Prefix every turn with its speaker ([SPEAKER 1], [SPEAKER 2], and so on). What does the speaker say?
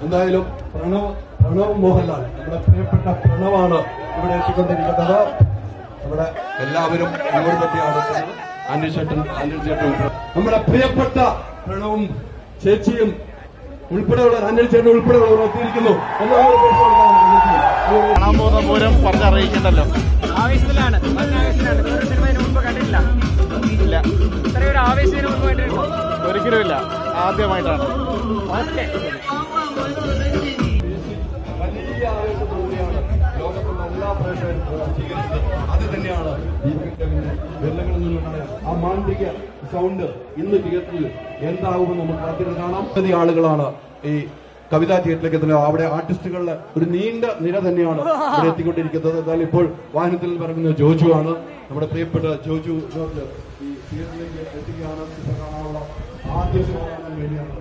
[SPEAKER 1] എന്തായാലും പ്രണവ് മോഹൻലാൽ, നമ്മുടെ പ്രിയപ്പെട്ട പ്രണവാണ് ഇവിടെ എത്തിക്കൊണ്ടിരിക്കുന്നത്. നമ്മുടെ എല്ലാവരും ഇങ്ങോട്ട് തന്നെയാണ് അനിൽ ചേട്ടൻ നമ്മുടെ പ്രിയപ്പെട്ട പ്രണവും ചേച്ചിയും ഉൾപ്പെടെയുള്ള അനിൽ ചേട്ടൻ ഉൾപ്പെടെയുള്ളവർ എത്തിയിരിക്കുന്നു.
[SPEAKER 2] കാണാൻ പോകുന്ന പൂരം പറഞ്ഞറിയിക്കണ്ടല്ലോ.
[SPEAKER 3] ആവേശത്തിലാണ്, സിനിമ മുമ്പ് കണ്ടിട്ടില്ല.
[SPEAKER 2] ഇല്ല,
[SPEAKER 3] ഇത്രയൊരു ആവേശത്തിന് മുമ്പ് കണ്ടിട്ടുണ്ടോ?
[SPEAKER 2] ഒരിക്കലും ഇല്ല, ആദ്യമായിട്ടാണ്.
[SPEAKER 3] ഓക്കെ,
[SPEAKER 1] വലിയ ആവേശത്തോടെയാണ് ലോകത്തുള്ള എല്ലാ പ്രേക്ഷകരും സ്വീകരിച്ചത്. അത് തന്നെയാണ് ഈ വെള്ളങ്ങളിൽ നിന്നുണ്ടായ ആ മാന്ത്രിക സൗണ്ട് ഇന്ന് തിയേറ്ററിൽ എന്താകുമെന്ന് നമുക്ക് കാത്തിരുന്ന് കാണാം. ഒത്തിരി ആളുകളാണ് ഈ കവിതാ തിയേറ്ററിലേക്ക് എത്തുന്നത്. അവിടെ ആർട്ടിസ്റ്റുകളുടെ ഒരു നീണ്ട നിര തന്നെയാണ് ഇവിടെ എത്തിക്കൊണ്ടിരിക്കുന്നത്. എന്നാൽ ഇപ്പോൾ വാഹനത്തിൽ പറയുന്നത് ജോജു ആണ്. നമ്മുടെ പ്രിയപ്പെട്ട ജോജു ജോർജ് ഈ തിയേറ്ററിലേക്ക് എത്തുകയാണ്. കാണാനുള്ള ആദ്യ വേണ്ടിയാണ്.